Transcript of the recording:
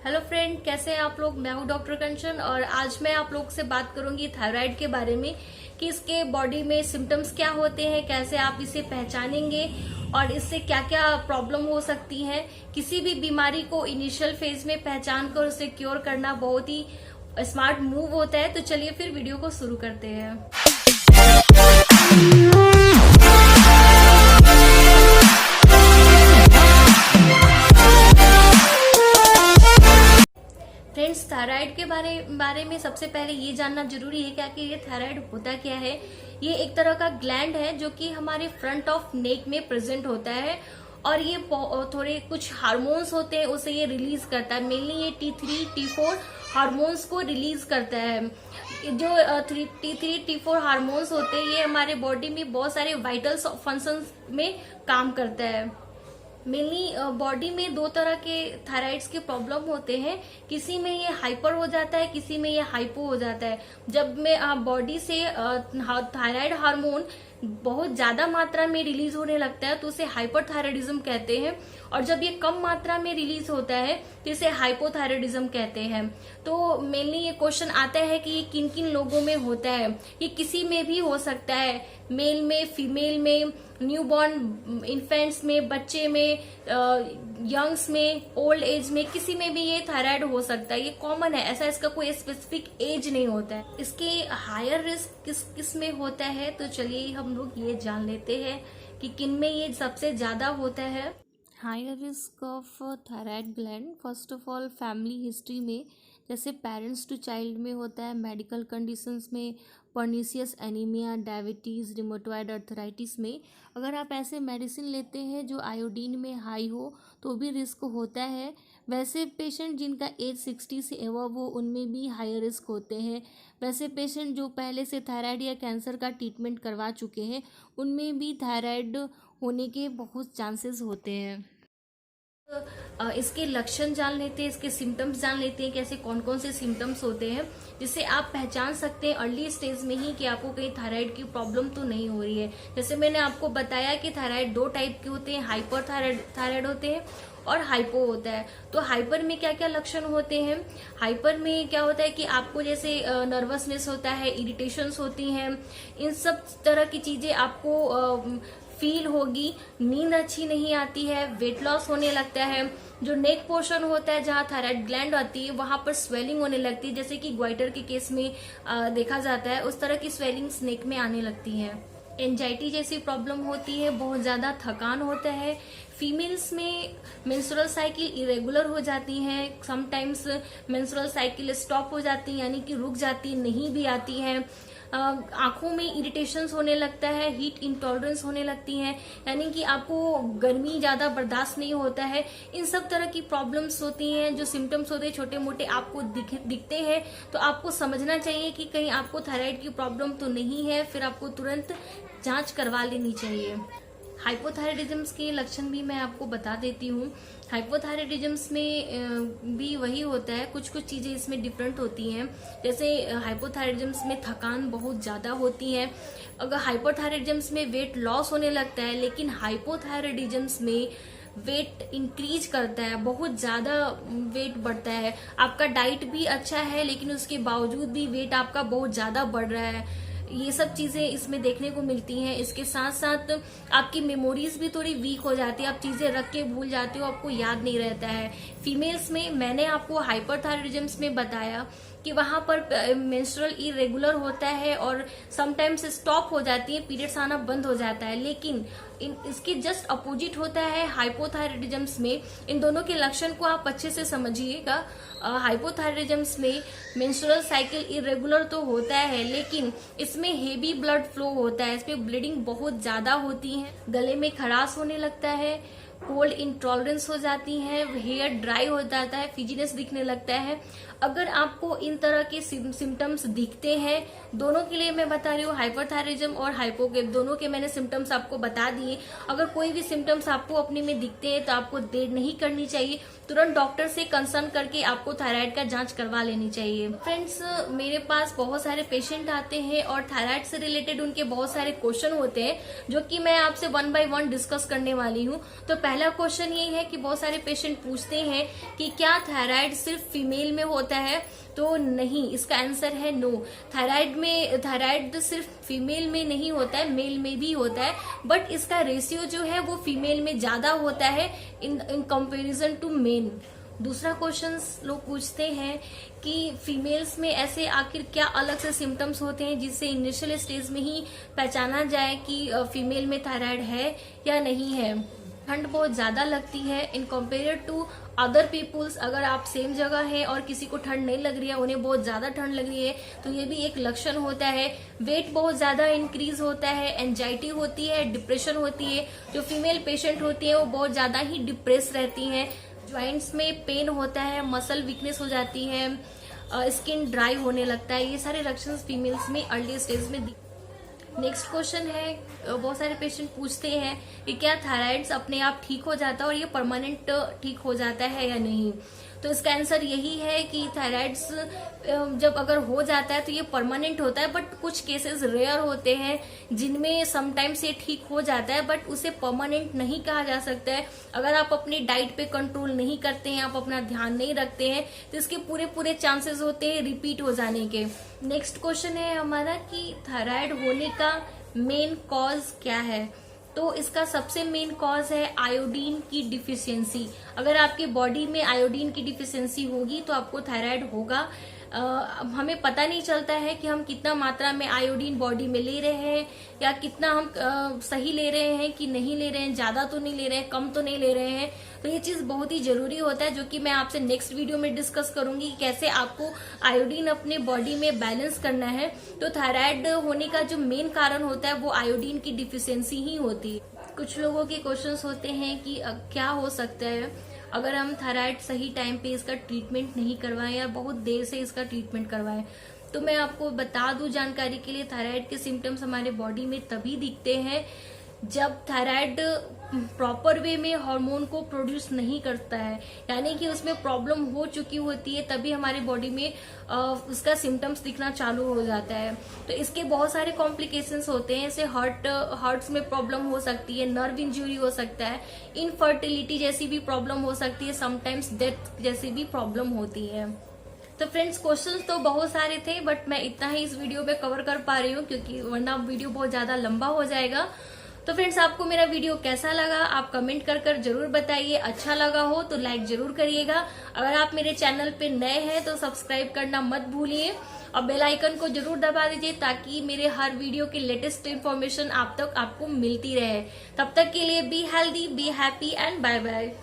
Hello friend, कैसे हैं आप लोग। मैं हूं डॉक्टर कंचन और आज मैं आप लोग से बात करूंगी थायराइड के बारे में कि इसके बॉडी में सिम्टम्स क्या होते हैं, कैसे आप इसे पहचानेंगे और इससे क्या क्या प्रॉब्लम हो सकती है। किसी भी बीमारी को इनिशियल फेज में पहचान कर उसे क्योर करना बहुत ही स्मार्ट मूव होता है। तो चलिए फिर वीडियो को शुरू करते हैं। फ्रेंड्स, थायराइड के बारे में सबसे पहले ये जानना जरूरी है क्या कि ये थायराइड होता क्या है। ये एक तरह का ग्लैंड है जो कि हमारे फ्रंट ऑफ नेक में प्रेजेंट होता है और ये थोड़े कुछ हार्मोन्स होते हैं, उसे ये रिलीज करता है। मेनली ये T3 T4 हार्मोन्स को रिलीज करता है। जो T3 T4 हार्मोन्स होते हैं ये हमारे बॉडी में बहुत सारे वाइटल फंक्शंस में काम करता है। मेनली बॉडी में दो तरह के थायराइड्स के प्रॉब्लम होते हैं। किसी में ये हाइपर हो जाता है, किसी में ये हाइपो हो जाता है। जब में बॉडी से थायराइड हार्मोन बहुत ज्यादा मात्रा में रिलीज होने लगता है तो उसे हाइपरथायराइडिज्म कहते हैं, और जब ये कम मात्रा में रिलीज होता है तो इसे हाइपोथायराइडिज्म कहते हैं। तो मेनली ये क्वेश्चन आता है कि ये किन किन लोगों में होता है। ये किसी में भी हो सकता है, मेल में, फीमेल में, न्यूबॉर्न इन्फेंट्स में, बच्चे में, यंग्स में, ओल्ड एज में, किसी में भी ये थायराइड हो सकता है। ये कॉमन है, ऐसा इसका कोई स्पेसिफिक एज नहीं होता है। इसके हायर रिस्क किस में होता है तो चलिए हम लोग ये जान लेते हैं कि किन में ये सबसे ज्यादा होता है। Higher risk of thyroid gland, first of all family history में, जैसे पेरेंट्स टू चाइल्ड में होता है, मेडिकल कंडीशंस में, pernicious anaemia, diabetes, rheumatoid arthritis में। अगर आप ऐसे मेडिसिन लेते हैं जो आयोडीन में हाई हो तो भी रिस्क होता है। वैसे पेशेंट जिनका एज 60 से एवब हो उनमें भी हाई रिस्क होते हैं। वैसे पेशेंट जो पहले से थायराइड या कैंसर का ट्रीटमेंट करवा चुके हैं उनमें भी थायराइड होने के बहुत चांसेस होते हैं। इसके लक्षण जान लेते हैं, इसके सिम्टम्स जान लेते हैं, कैसे कौन कौन से सिम्टम्स होते हैं जिससे आप पहचान सकते हैं अर्ली स्टेज में ही कि आपको कहीं थायराइड की प्रॉब्लम तो नहीं हो रही है। जैसे मैंने आपको बताया कि थायराइड दो टाइप के होते हैं, हाइपर थायराइड होते हैं और हाइपो होता है। तो हाइपर में क्या क्या लक्षण होते हैं। हाइपर में क्या होता है कि आपको जैसे नर्वसनेस होता है, इरिटेशंस होती हैं, इन सब तरह की चीजें आपको फील होगी। नींद अच्छी नहीं आती है, वेट लॉस होने लगता है। जो नेक पोर्शन होता है जहाँ थायराइड ग्लैंड आती है वहां पर स्वेलिंग होने लगती है, जैसे कि ग्वाइटर के केस में देखा जाता है, उस तरह की स्वेलिंग्स नेक में आने लगती है। एंजाइटी जैसी प्रॉब्लम होती है, बहुत ज्यादा थकान होता है। फीमेल्स में मेंस्ट्रुअल साइकिल इरेगुलर हो जाती है, समटाइम्स मेंस्ट्रुअल साइकिल स्टॉप हो जाती है, यानी कि रुक जाती, नहीं भी आती है। आंखों में इरिटेशंस होने लगता है, हीट इंटॉलरेंस होने लगती है, यानी कि आपको गर्मी ज्यादा बर्दाश्त नहीं होता है। इन सब तरह की प्रॉब्लम्स होती हैं। जो सिम्टम्स होते हैं छोटे मोटे आपको दिखते हैं तो आपको समझना चाहिए कि कहीं आपको थायराइड की प्रॉब्लम तो नहीं है, फिर आपको तुरंत जांच करवा लेनी चाहिए। हाइपोथायराइडिज्म के लक्षण भी मैं आपको बता देती हूँ। हाइपोथायराइडिज्म में भी वही होता है, कुछ कुछ चीजें इसमें डिफरेंट होती हैं। जैसे हाइपोथायराइडिज्म में थकान बहुत ज्यादा होती है। अगर हाइपोथायराइडिज्म में वेट लॉस होने लगता है, लेकिन हाइपोथायराइडिज्म में वेट इंक्रीज करता है, बहुत ज्यादा वेट बढ़ता है। आपका डाइट भी अच्छा है लेकिन उसके बावजूद भी वेट आपका बहुत ज्यादा बढ़ रहा है। ये सब चीजें इसमें देखने को मिलती हैं। इसके साथ साथ आपकी मेमोरीज भी थोड़ी वीक हो जाती है, आप चीजें रख के भूल जाते हो, आपको याद नहीं रहता है। फीमेल्स में मैंने आपको हाइपरथायराइडिज्म में बताया कि वहां पर मेंस्ट्रुअल इरेगुलर होता है और समटाइम्स स्टॉप हो जाती है, पीरियड्स आना बंद हो जाता है। लेकिन इसके जस्ट अपोजिट होता है हाइपोथायराइडिज्म में। इन दोनों के लक्षण को आप अच्छे से समझिएगा। हाइपोथायराइडिज्म में मेंस्ट्रुअल साइकिल इरेगुलर तो होता है लेकिन इसमें हेवी ब्लड फ्लो होता है, इसमें ब्लीडिंग बहुत ज्यादा होती है, गले में खराश होने लगता है, कोल्ड इंटॉलरेंस हो जाती है, हेयर ड्राई हो जाता है, फिजीनेस दिखने लगता है। अगर आपको इन तरह के सिम्टम्स दिखते हैं, दोनों के लिए मैं बता रही हूँ, हाइपरथायराइडिज्म और हाइपो के दोनों के मैंने सिम्टम्स आपको बता दिए। अगर कोई भी सिम्टम्स आपको अपने में दिखते हैं तो आपको देर नहीं करनी चाहिए, तुरंत डॉक्टर से कंसल्ट करके आपको थायराइड का जांच करवा लेनी चाहिए। फ्रेंड्स, मेरे पास बहुत सारे पेशेंट आते हैं और थायराइड से रिलेटेड उनके बहुत सारे क्वेश्चन होते हैं जो कि मैं आपसे 1 by 1 डिस्कस करने वाली हूँ। तो पहला क्वेश्चन ये है कि बहुत सारे पेशेंट पूछते हैं कि क्या थायराइड सिर्फ फीमेल में होता है, तो नहीं, इसका आंसर है नो। थायराइड सिर्फ फीमेल में नहीं होता है, मेल में भी होता है, बट इसका रेशियो जो है वो फीमेल में ज्यादा होता है इन कंपैरिजन टू मेन। दूसरा क्वेश्चन लोग पूछते हैं कि फीमेल्स में ऐसे आखिर क्या अलग से सिम्टम्स होते हैं जिससे इनिशियल स्टेज में ही पहचाना जाए कि फीमेल में थायराइड है या नहीं है। ठंड बहुत ज्यादा लगती है in compare to other peoples. अगर आप सेम जगह है और किसी को ठंड नहीं लग रही है, उन्हें बहुत ज्यादा ठंड लग रही है, तो ये भी एक लक्षण होता है। वेट बहुत ज्यादा इंक्रीज होता है, एंजाइटी होती है, डिप्रेशन होती है। जो फीमेल पेशेंट होती है वो बहुत ज्यादा ही डिप्रेस रहती हैं। ज्वाइंट्स में पेन होता है, मसल वीकनेस हो जाती है, स्किन ड्राई होने लगता है। ये सारे लक्षण फीमेल्स में अर्ली स्टेज में। नेक्स्ट क्वेश्चन है, बहुत सारे पेशेंट पूछते हैं कि क्या थायराइड्स अपने आप ठीक हो जाता है और ये परमानेंट ठीक हो जाता है या नहीं। तो इसका आंसर यही है कि थायराइड्स जब अगर हो जाता है तो ये परमानेंट होता है, बट कुछ केसेस रेयर होते हैं जिनमें समटाइम्स ये ठीक हो जाता है, बट उसे परमानेंट नहीं कहा जा सकता है। अगर आप अपनी डाइट पे कंट्रोल नहीं करते हैं, आप अपना ध्यान नहीं रखते हैं, तो इसके पूरे चांसेस होते हैं रिपीट हो जाने के। नेक्स्ट क्वेश्चन है हमारा कि थायराइड होने का मेन कॉज क्या है। तो इसका सबसे मेन कॉज है आयोडीन की डिफिशियंसी। अगर आपके बॉडी में आयोडीन की डिफिशियंसी होगी तो आपको थायराइड होगा। हमें पता नहीं चलता है कि हम कितना मात्रा में आयोडीन बॉडी में ले रहे हैं या कितना हम सही ले रहे हैं कि नहीं ले रहे हैं, ज्यादा तो नहीं ले रहे हैं, कम तो नहीं ले रहे हैं। तो ये चीज बहुत ही जरूरी होता है, जो कि मैं आपसे नेक्स्ट वीडियो में डिस्कस करूंगी कि कैसे आपको आयोडीन अपने बॉडी में बैलेंस करना है। तो थायराइड होने का जो मेन कारण होता है वो आयोडीन की डिफिशियंसी ही होती है। कुछ लोगों के क्वेश्चंस होते हैं कि क्या हो सकता है अगर हम थायराइड सही टाइम पे इसका ट्रीटमेंट नहीं करवाएं या बहुत देर से इसका ट्रीटमेंट करवाएं। तो मैं आपको बता दूं जानकारी के लिए, थायराइड के सिम्टम्स हमारे बॉडी में तभी दिखते हैं जब थायराइड प्रॉपर वे में हार्मोन को प्रोड्यूस नहीं करता है, यानी कि उसमें प्रॉब्लम हो चुकी होती है, तभी हमारे बॉडी में उसका सिम्टम्स दिखना चालू हो जाता है। तो इसके बहुत सारे कॉम्प्लिकेशंस होते हैं, जैसे हार्ट्स में प्रॉब्लम हो सकती है, नर्व इंजरी हो सकता है, इनफर्टिलिटी जैसी भी प्रॉब्लम हो सकती है, समटाइम्स डेथ जैसी भी प्रॉब्लम होती है। तो फ्रेंड्स, क्वेश्चंस तो बहुत सारे थे, बट मैं इतना ही इस वीडियो में कवर कर पा रही हूँ क्योंकि वरना वीडियो बहुत ज्यादा लंबा हो जाएगा। तो फ्रेंड्स, आपको मेरा वीडियो कैसा लगा आप कमेंट कर जरूर बताइए। अच्छा लगा हो तो लाइक जरूर करिएगा। अगर आप मेरे चैनल पे नए हैं तो सब्सक्राइब करना मत भूलिए और बेल आइकन को जरूर दबा दीजिए ताकि मेरे हर वीडियो की लेटेस्ट इन्फॉर्मेशन आप तक आपको मिलती रहे। तब तक के लिए be healthy, be happy and bye bye.